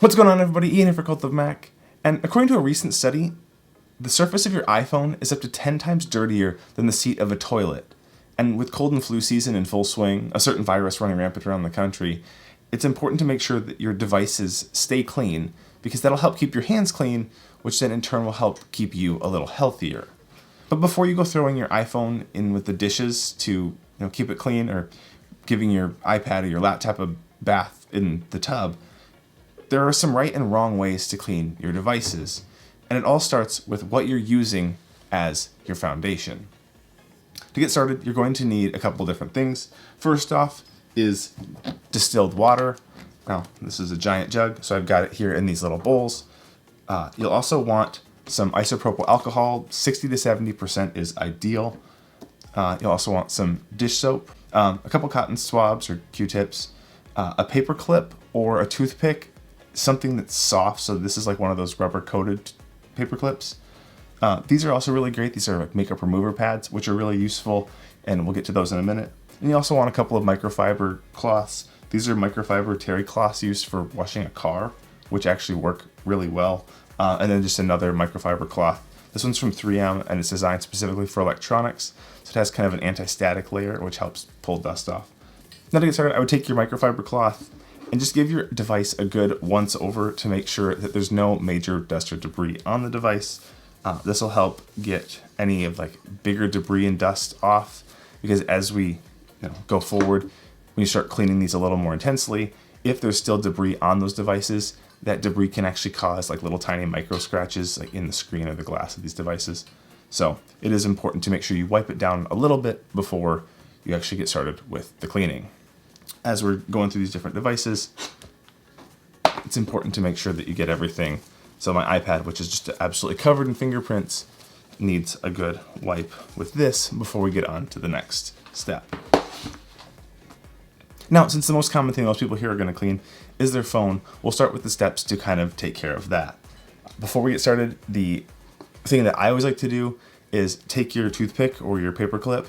What's going on, everybody? Ian here for Cult of Mac. And according to a recent study, the surface of your iPhone is up to 10 times dirtier than the seat of a toilet. And with cold and flu season in full swing, a certain virus running rampant around the country, it's important to make sure that your devices stay clean, because that'll help keep your hands clean, which then in turn will help keep you a little healthier. But before you go throwing your iPhone in with the dishes to keep it clean, or giving your iPad or your laptop a bath in the tub, there are some right and wrong ways to clean your devices, and it all starts with what you're using as your foundation. To get started, you're going to need a couple different things. First off is distilled water. Now, this is a giant jug, so I've got it here in these little bowls. You'll also want some isopropyl alcohol. 60 to 70% is ideal. You'll also want some dish soap, a couple cotton swabs or Q-tips, a paper clip or a toothpick, something that's soft. So this is like one of those rubber coated paper clips. These are also really great. These are like makeup remover pads, which are really useful, and we'll get to those in a minute. And you also want a couple of microfiber cloths. These are microfiber terry cloths used for washing a car, which actually work really well. And then just another microfiber cloth. This one's from 3M, and it's designed specifically for electronics. So it has kind of an anti-static layer, which helps pull dust off. Now to get started, I would take your microfiber cloth and just give your device a good once over to make sure that there's no major dust or debris on the device. This will help get any of like bigger debris and dust off, because as we go forward, when you start cleaning these a little more intensely, if there's still debris on those devices, that debris can actually cause like little tiny micro scratches like in the screen or the glass of these devices. So it is important to make sure you wipe it down a little bit before you actually get started with the cleaning. As we're going through these different devices, it's important to make sure that you get everything. So my iPad, which is just absolutely covered in fingerprints, needs a good wipe with this before we get on to the next step. Now, since the most common thing most people here are going to clean is their phone, we'll start with the steps to kind of take care of that. Before we get started, the thing that I always like to do is take your toothpick or your paper clip,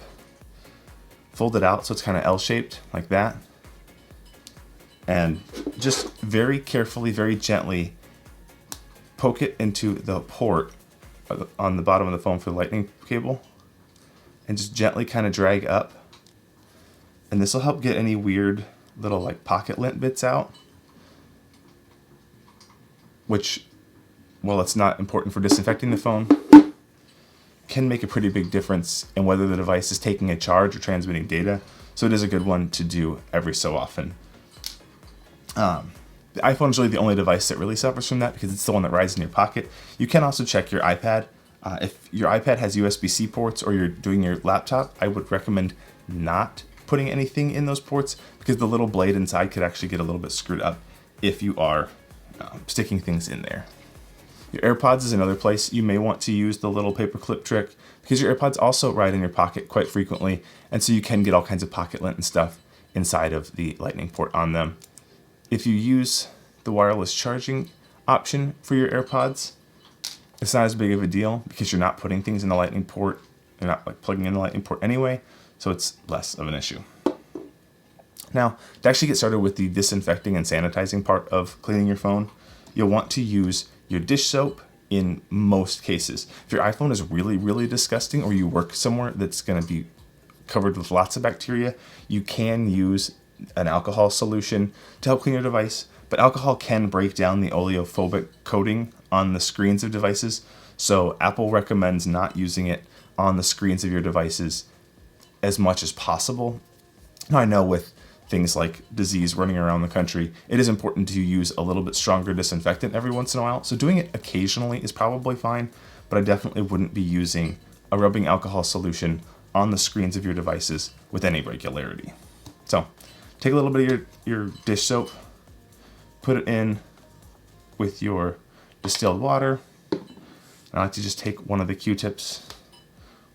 fold it out so it's kind of L-shaped like that, and just very carefully, very gently poke it into the port on the bottom of the phone for the lightning cable, and just gently kind of drag up. And this will help get any weird little like pocket lint bits out, which, while it's not important for disinfecting the phone, can make a pretty big difference in whether the device is taking a charge or transmitting data. So it is a good one to do every so often. The iPhone is really the only device that really suffers from that, because it's the one that rides in your pocket. You can also check your iPad. If your iPad has USB-C ports or you're doing your laptop, I would recommend not putting anything in those ports, because the little blade inside could actually get a little bit screwed up if you are sticking things in there. Your AirPods is another place you may want to use the little paper clip trick, because your AirPods also ride in your pocket quite frequently, and so you can get all kinds of pocket lint and stuff inside of the lightning port on them. If you use the wireless charging option for your AirPods, it's not as big of a deal, because you're not putting things in the lightning port. You're not like plugging in the lightning port anyway, so it's less of an issue. Now, to actually get started with the disinfecting and sanitizing part of cleaning your phone, you'll want to use your dish soap in most cases. If your iPhone is really, really disgusting, or you work somewhere that's going to be covered with lots of bacteria, you can use an alcohol solution to help clean your device, but alcohol can break down the oleophobic coating on the screens of devices, so Apple recommends not using it on the screens of your devices as much as possible. Now, I know with things like disease running around the country, it is important to use a little bit stronger disinfectant every once in a while, so doing it occasionally is probably fine, but I definitely wouldn't be using a rubbing alcohol solution on the screens of your devices with any regularity. So take a little bit of your dish soap, put it in with your distilled water. I like to just take one of the Q-tips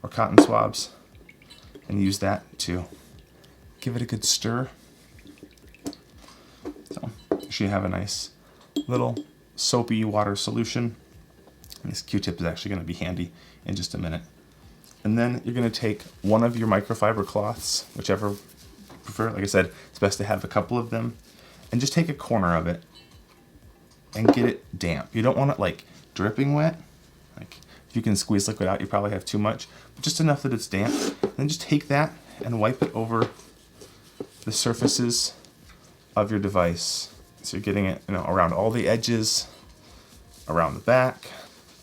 or cotton swabs and use that to give it a good stir. So you should have a nice little soapy water solution. And this Q-tip is actually going to be handy in just a minute. And then you're going to take one of your microfiber cloths, whichever you prefer. Like I said, it's best to have a couple of them. And just take a corner of it and get it damp. You don't want it like dripping wet. Like if you can squeeze liquid out, you probably have too much, but just enough that it's damp. And then just take that and wipe it over the surfaces of your device. So you're getting it, around all the edges, around the back,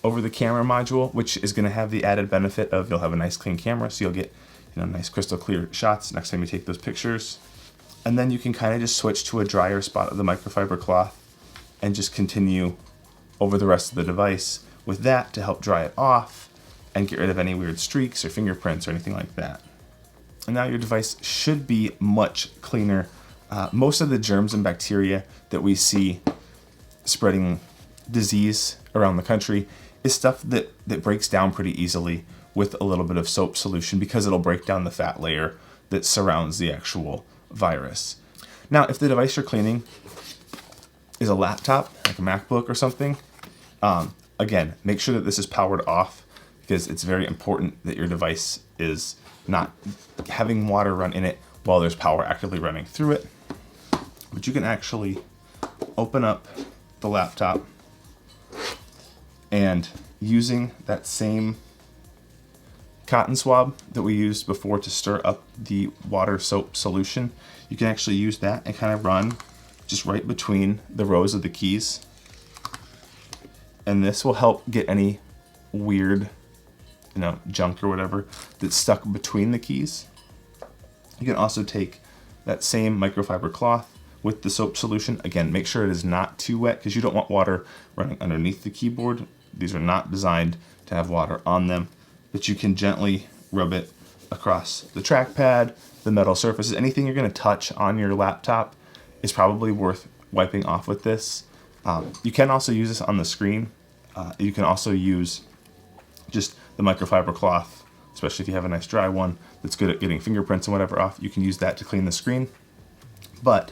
over the camera module, which is going to have the added benefit of you'll have a nice clean camera, so you'll get nice crystal clear shots next time you take those pictures. And then you can kind of just switch to a drier spot of the microfiber cloth and just continue over the rest of the device with that to help dry it off and get rid of any weird streaks or fingerprints or anything like that. And now your device should be much cleaner. Most of the germs and bacteria that we see spreading disease around the country is stuff that breaks down pretty easily with a little bit of soap solution, because it'll break down the fat layer that surrounds the actual virus. Now, if the device you're cleaning is a laptop, like a MacBook or something, again, make sure that this is powered off, because it's very important that your device is not having water run in it while there's power actively running through it. But you can actually open up the laptop, and using that same cotton swab that we used before to stir up the water soap solution, you can actually use that and kind of run just right between the rows of the keys. And this will help get any weird, junk or whatever that's stuck between the keys. You can also take that same microfiber cloth with the soap solution. Again, make sure it is not too wet, because you don't want water running underneath the keyboard. These are not designed to have water on them. But you can gently rub it across the trackpad, the metal surfaces. Anything you're going to touch on your laptop is probably worth wiping off with this. You can also use this on the screen. You can also use just the microfiber cloth, especially if you have a nice dry one that's good at getting fingerprints and whatever off. You can use that to clean the screen. But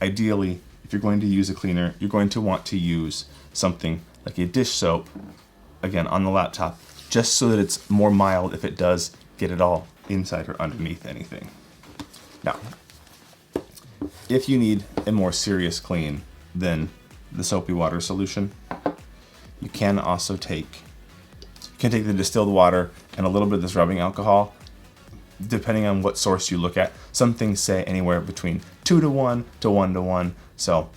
ideally, if you're going to use a cleaner, you're going to want to use something like a dish soap, again, on the laptop, just so that it's more mild if it does get it all inside or underneath anything. Now, if you need a more serious clean than the soapy water solution, you can also take the distilled water and a little bit of this rubbing alcohol, depending on what source you look at. Some things say anywhere between 2-to-1 to 1-to-1, so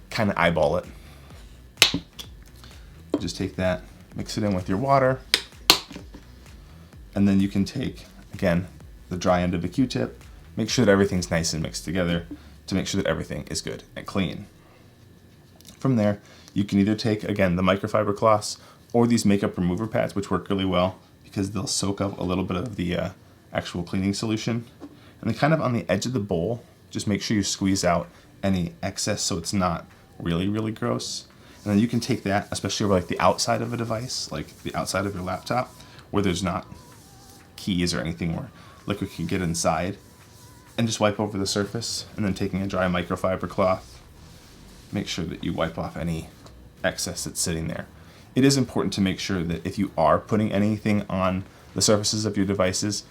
kind of eyeball it. Just take that, mix it in with your water, and then you can take, again, the dry end of the Q-tip, make sure that everything's nice and mixed together to make sure that everything is good and clean. From there, you can either take, again, the microfiber cloths or these makeup remover pads, which work really well because they'll soak up a little bit of the actual cleaning solution. And then kind of on the edge of the bowl, just make sure you squeeze out any excess so it's not really, really gross. And then you can take that, especially over like the outside of a device, like the outside of your laptop, where there's not keys or anything where liquid can get inside, and just wipe over the surface. And then taking a dry microfiber cloth, make sure that you wipe off any excess that's sitting there. It is important to make sure that if you are putting anything on the surfaces of your devices,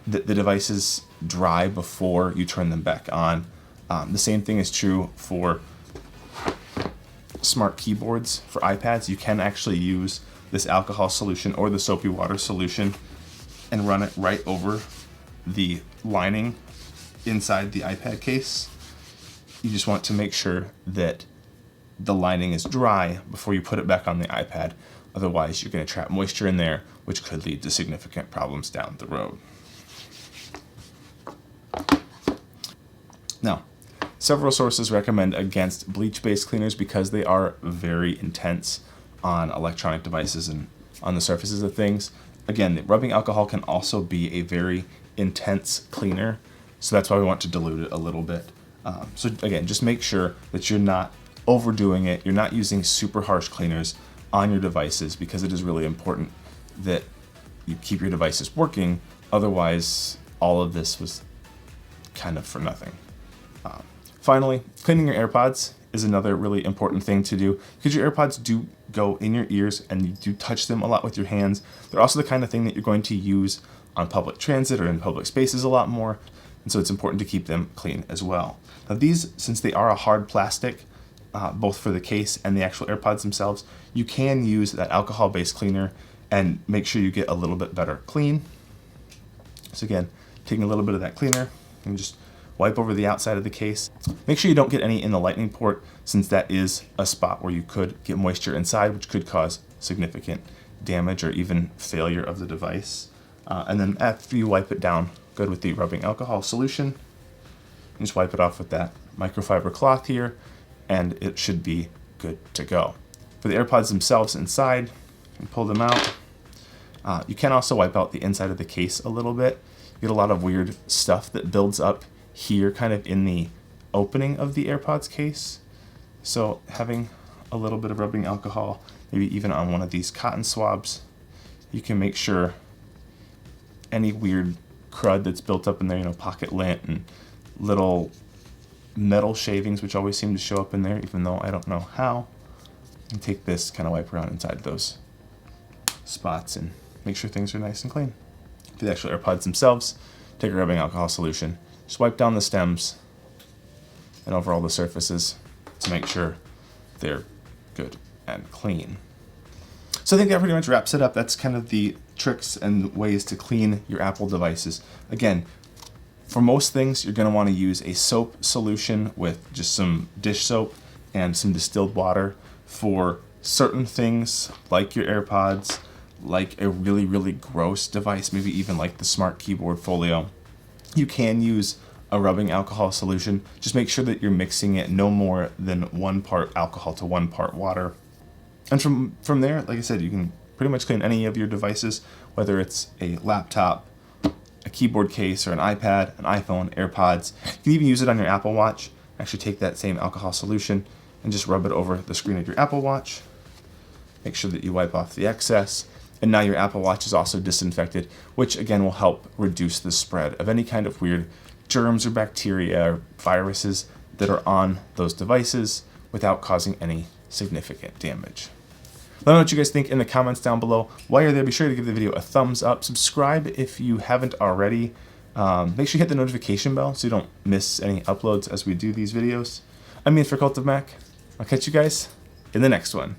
that the devices dry before you turn them back on. The same thing is true for smart keyboards. For iPads, you can actually use this alcohol solution or the soapy water solution and run it right over the lining inside the iPad case. You just want to make sure that the lining is dry before you put it back on the iPad. Otherwise, you're going to trap moisture in there, which could lead to significant problems down the road. Now, several sources recommend against bleach-based cleaners because they are very intense on electronic devices and on the surfaces of things. Again, the rubbing alcohol can also be a very intense cleaner, so that's why we want to dilute it a little bit. So again, just make sure that you're not overdoing it. You're not using super harsh cleaners on your devices, because it is really important that you keep your devices working. Otherwise, all of this was kind of for nothing. Finally, cleaning your AirPods is another really important thing to do, because your AirPods do go in your ears and you do touch them a lot with your hands. They're also the kind of thing that you're going to use on public transit or in public spaces a lot more, and so it's important to keep them clean as well. Now these, since they are a hard plastic, both for the case and the actual AirPods themselves, you can use that alcohol-based cleaner and make sure you get a little bit better clean. So again, taking a little bit of that cleaner and just wipe over the outside of the case. Make sure you don't get any in the lightning port, since that is a spot where you could get moisture inside, which could cause significant damage or even failure of the device. And then after you wipe it down good with the rubbing alcohol solution, just wipe it off with that microfiber cloth here, and it should be good to go. For the AirPods themselves inside, you can pull them out. You can also wipe out the inside of the case a little bit. You get a lot of weird stuff that builds up here kind of in the opening of the AirPods case. So having a little bit of rubbing alcohol, maybe even on one of these cotton swabs, you can make sure any weird crud that's built up in there, pocket lint and little metal shavings, which always seem to show up in there, even though I don't know how. And take this, kind of wipe around inside those spots and make sure things are nice and clean. For the actual AirPods themselves, take a rubbing alcohol solution, just wipe down the stems and over all the surfaces to make sure they're good and clean. So I think that pretty much wraps it up. That's kind of the tricks and ways to clean your Apple devices. Again, for most things, you're going to want to use a soap solution with just some dish soap and some distilled water. For certain things, like your AirPods, like a really, really gross device, maybe even like the Smart Keyboard Folio, you can use a rubbing alcohol solution. Just make sure that you're mixing it no more than 1 part alcohol to 1 part water. And from there, like I said, you can pretty much clean any of your devices, whether it's a laptop, a keyboard case, or an iPad, an iPhone, AirPods. You can even use it on your Apple Watch. Actually take that same alcohol solution and just rub it over the screen of your Apple Watch. Make sure that you wipe off the excess. And now your Apple Watch is also disinfected, which again will help reduce the spread of any kind of weird germs or bacteria or viruses that are on those devices without causing any significant damage. Let me know what you guys think in the comments down below. While you're there, be sure to give the video a thumbs up. Subscribe if you haven't already. Make sure you hit the notification bell so you don't miss any uploads as we do these videos. I'm Ian for Cult of Mac. I'll catch you guys in the next one.